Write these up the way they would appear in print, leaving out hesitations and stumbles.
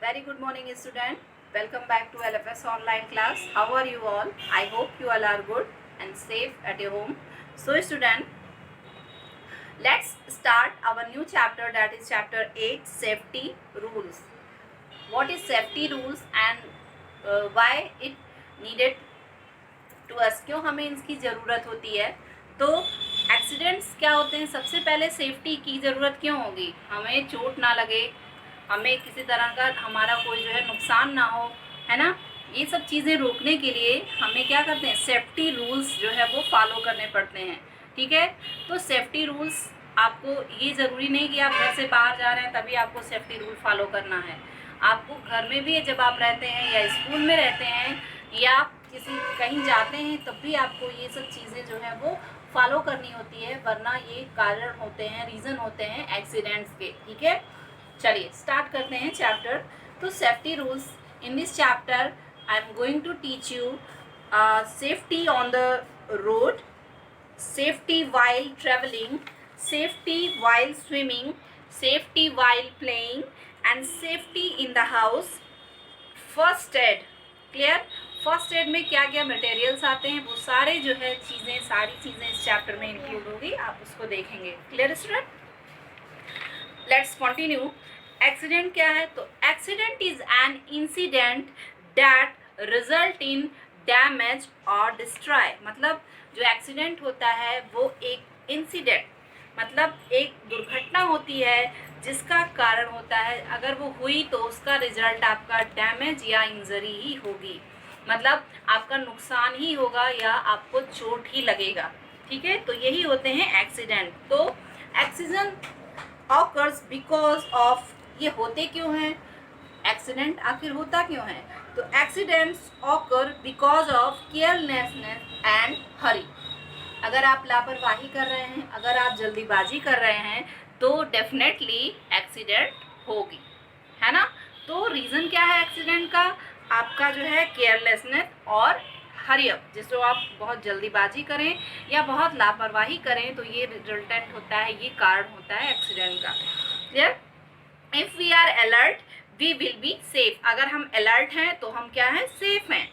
Very good morning, student. Welcome back to LFS online class. How are you all? I hope you all are good and safe at your home. So, student, let's start our new chapter, that is chapter 8, safety rules. What is safety rules and why it needed to us? क्यों हमें इसकी ज़रूरत होती है? तो accidents क्या होते हैं? सबसे पहले सेफ्टी की ज़रूरत क्यों होगी? हमें चोट ना लगे, हमें किसी तरह का हमारा कोई जो है नुकसान ना हो, है ना। ये सब चीज़ें रोकने के लिए हमें क्या करते हैं, सेफ्टी रूल्स जो है वो फॉलो करने पड़ते हैं। ठीक है, तो सेफ्टी रूल्स आपको ये ज़रूरी नहीं कि आप घर से बाहर जा रहे हैं तभी आपको सेफ्टी रूल फॉलो करना है। आपको घर में भी जब आप रहते हैं या स्कूल में रहते हैं या किसी कहीं जाते हैं तब भी आपको ये सब चीज़ें जो है वो फॉलो करनी होती है, वरना ये कारण होते हैं, रीज़न होते हैं एक्सीडेंट्स के। ठीक है, चलिए स्टार्ट करते हैं चैप्टर। तो safety rules in this chapter I am going to teach you safety on the road, safety while travelling, safety while swimming, safety while playing and safety in the house, first aid. Clear? First aid में क्या क्या materials आते हैं वो सारे जो है सारी चीज़ें इस चैप्टर में इंक्लूड होगी, आप उसको देखेंगे। Clear student? Let's continue. Accident क्या है? तो accident is an incident that result in damage और डिस्ट्रॉय। मतलब जो एक्सीडेंट होता है वो एक इंसिडेंट, मतलब एक दुर्घटना होती है जिसका कारण होता है, अगर वो हुई तो उसका रिजल्ट आपका डैमेज या इंजरी ही होगी, मतलब आपका नुकसान ही होगा या आपको चोट ही लगेगा। ठीक है, तो यही होते हैं एक्सीडेंट। तो एक्सीडेंट ऑकर्स बिकॉज ऑफ, ये होते क्यों हैं एक्सीडेंट, आखिर होता क्यों है? तो accidents occur because of carelessness and hurry. अगर आप लापरवाही कर रहे हैं, अगर आप जल्दीबाजी कर रहे हैं तो डेफिनेटली एक्सीडेंट होगी, है ना। तो रीज़न क्या है एक्सीडेंट का? आपका जो है केयरलेसनेस और हरी अप, जिसको आप बहुत जल्दीबाजी करें या बहुत लापरवाही करें तो ये रिजल्टेंट होता है, ये कारण होता है एक्सीडेंट का। Clear? If we are alert we will be safe. अगर हम अलर्ट हैं तो हम क्या हैं, सेफ हैं।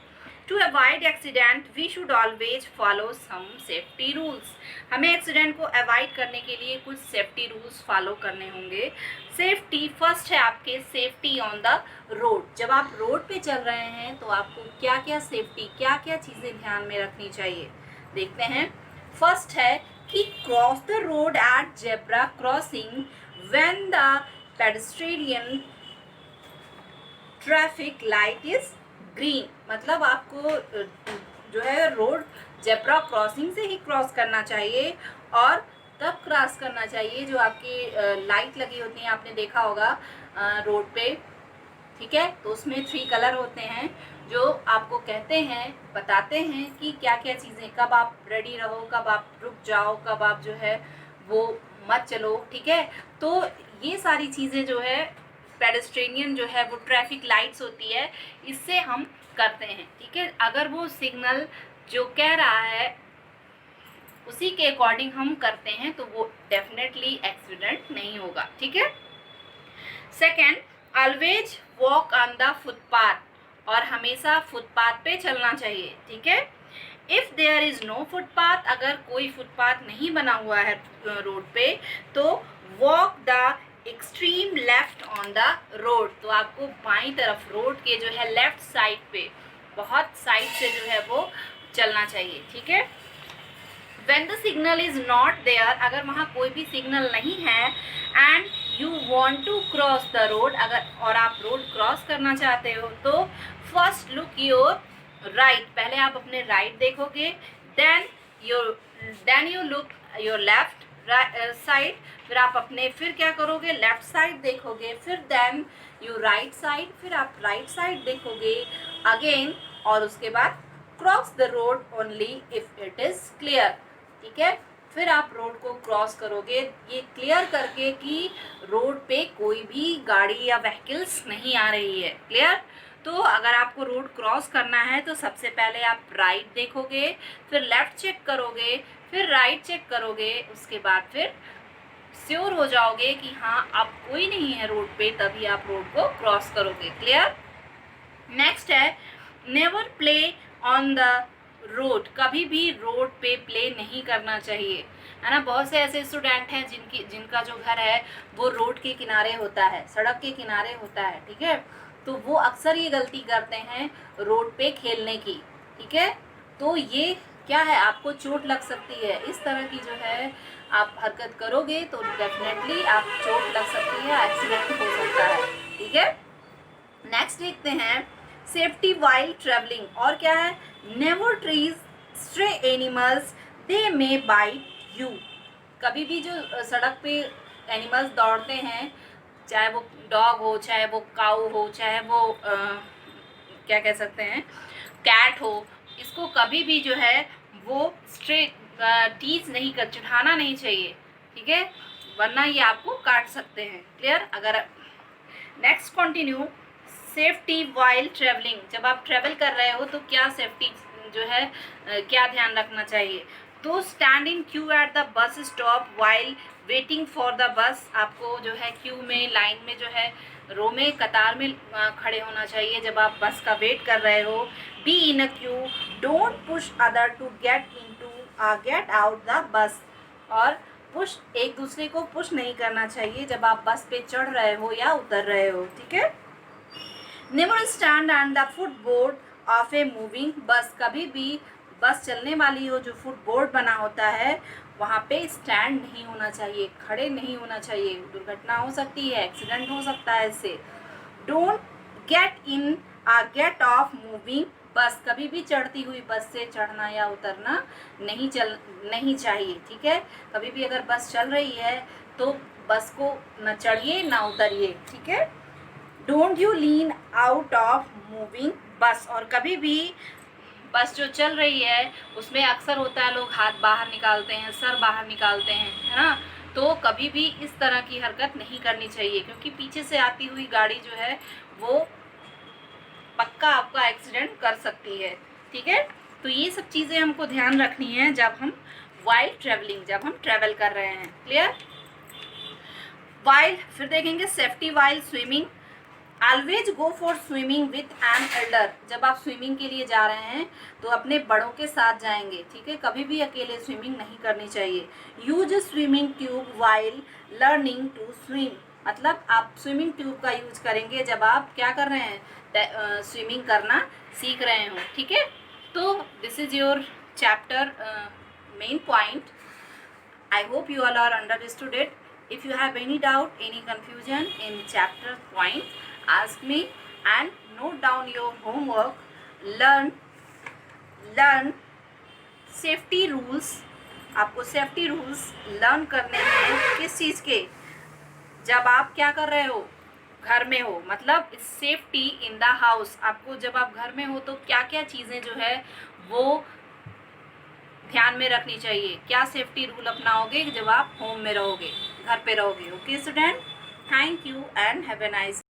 To avoid accident we should always follow some safety rules. हमें एक्सीडेंट को अवॉइड करने के लिए कुछ सेफ्टी रूल्स फॉलो करने होंगे। सेफ्टी फर्स्ट है आपके, सेफ्टी ऑन द रोड। जब आप रोड पे चल रहे हैं तो आपको क्या क्या सेफ्टी, क्या क्या चीज़ें ध्यान में रखनी चाहिए, देखते हैं। फर्स्ट है कि cross the road at zebra crossing when the pedestrian traffic light is green. मतलब आपको जो है रोड जेब्रा क्रॉसिंग से ही क्रॉस करना चाहिए और तब क्रॉस करना चाहिए जो आपकी लाइट लगी होती है, आपने देखा होगा रोड पे। ठीक है, तो उसमें 3 कलर होते हैं जो आपको कहते हैं, बताते हैं कि क्या क्या चीज़ें, कब आप रेडी रहो, कब आप रुक जाओ, कब आप जो है वो मत चलो। ठीक है, तो ये सारी चीज़ें जो है पेडेस्ट्रेनियन जो है वो ट्रैफिक लाइट्स होती है, इससे हम करते हैं। ठीक है, अगर वो सिग्नल जो कह रहा है उसी के अकॉर्डिंग हम करते हैं तो वो डेफिनेटली एक्सीडेंट नहीं होगा। ठीक है। Second, always walk on the footpath, और हमेशा फुटपाथ पे चलना चाहिए। ठीक है, if there is no footpath, अगर कोई फुटपाथ नहीं बना हुआ है रोड पे तो walk the extreme left on the road, तो आपको बाईं तरफ रोड के जो है लेफ्ट साइड पे, बहुत साइड से जो है वो चलना चाहिए। ठीक है, when the signal is not there, अगर वहाँ कोई भी सिग्नल नहीं है and you want to cross the road, अगर और आप रोड क्रॉस करना चाहते हो तो फर्स्ट लुक योर राइट, पहले आप अपने राइट देखोगे, then you look your left side, फिर आप अपने फिर क्या करोगे, लेफ्ट साइड देखोगे, फिर देन यू राइट साइड, फिर आप राइट साइड देखोगे अगेन, और उसके बाद cross the road only if it is clear. ठीक है, फिर आप रोड को क्रॉस करोगे ये क्लियर करके कि रोड पे कोई भी गाड़ी या व्हीकल्स नहीं आ रही है। क्लियर? तो अगर आपको रोड क्रॉस करना है तो सबसे पहले आप राइट देखोगे, फिर लेफ्ट चेक करोगे, फिर राइट चेक करोगे, उसके बाद फिर श्योर हो जाओगे कि हाँ अब कोई नहीं है रोड पे, तभी आप रोड को क्रॉस करोगे। क्लियर। नेक्स्ट है never play on the road. कभी भी रोड पे प्ले नहीं करना चाहिए, है ना। बहुत से ऐसे स्टूडेंट हैं जिनका जो घर है वो रोड के किनारे होता है, सड़क के किनारे होता है, ठीक है। तो वो अक्सर ये गलती करते हैं रोड पे खेलने की, ठीक है। तो ये क्या है, आपको चोट लग सकती है। इस तरह की जो है आप हरकत करोगे तो डेफिनेटली आप चोट लग सकती है, एक्सीडेंट हो सकता है, ठीक है। नेक्स्ट देखते हैं सेफ्टी वाइल ट्रेवलिंग। और क्या है, never tease stray animals, they may bite you. कभी भी जो सड़क पे एनिमल्स दौड़ते हैं, चाहे वो डॉग हो, चाहे वो काऊ हो, चाहे वो क्या कह सकते हैं कैट हो, इसको कभी भी जो है वो स्ट्रे टीज नहीं कर, चिढ़ाना नहीं चाहिए, ठीक है, वरना ये आपको काट सकते हैं। क्लियर। अगर next continue safety while travelling. जब आप ट्रेवल कर रहे हो तो क्या सेफ्टी जो है क्या ध्यान रखना चाहिए। तो stand in Q at the bus stop while waiting for the bus. आपको जो है क्यू में, लाइन में, जो है रो में, कतार में खड़े होना चाहिए जब आप बस का वेट कर रहे हो। Be in a queue, don't push other to get out the bus. और पुश, एक दूसरे को पुश नहीं करना चाहिए जब आप बस पे चढ़ रहे हो या उतर रहे हो, ठीक है। Never stand on the footboard of a moving बस। कभी भी बस चलने वाली हो, जो फुटबोर्ड बना होता है वहाँ पे स्टैंड नहीं होना चाहिए, खड़े नहीं होना चाहिए। दुर्घटना हो सकती है, एक्सीडेंट हो सकता है इससे। डोंट गेट ऑफ मूविंग बस। कभी भी चढ़ती हुई बस से चढ़ना या उतरना नहीं चाहिए, ठीक है। कभी भी अगर बस चल रही है तो बस को न चढ़िए ना उतरिए, ठीक है। Don't you lean out of moving बस। और कभी भी बस जो चल रही है उसमें अक्सर होता है लोग हाथ बाहर निकालते हैं, सर बाहर निकालते हैं, है ना। तो कभी भी इस तरह की हरकत नहीं करनी चाहिए, क्योंकि पीछे से आती हुई गाड़ी जो है वो पक्का आपका एक्सीडेंट कर सकती है, ठीक है। तो ये सब चीज़ें हमको ध्यान रखनी है जब हम जब हम ट्रैवल कर रहे हैं। क्लियर। वाइल, फिर देखेंगे safety while swimming. Always go for swimming with an elder. जब आप स्विमिंग के लिए जा रहे हैं तो अपने बड़ों के साथ जाएंगे, ठीक है। कभी भी अकेले स्विमिंग नहीं करनी चाहिए। Use swimming tube while learning to swim. मतलब आप स्विमिंग ट्यूब का यूज करेंगे जब आप क्या कर रहे हैं, स्विमिंग करना सीख रहे हो, ठीक है। तो this is your chapter main point. I hope you all are understood it. If you have any doubt, any confusion in chapter point, ask me and note down your homework. Learn safety rules. आपको safety rules learn करने हैं किस चीज़ के, जब आप क्या कर रहे हो, घर में हो। मतलब सेफ्टी इन द हाउस। आपको जब आप घर में हो तो क्या क्या चीज़ें जो है वो ध्यान में रखनी चाहिए, क्या सेफ्टी रूल अपनाओगे जब आप होम में रहोगे, घर पे रहोगे। Okay student, thank you and have a nice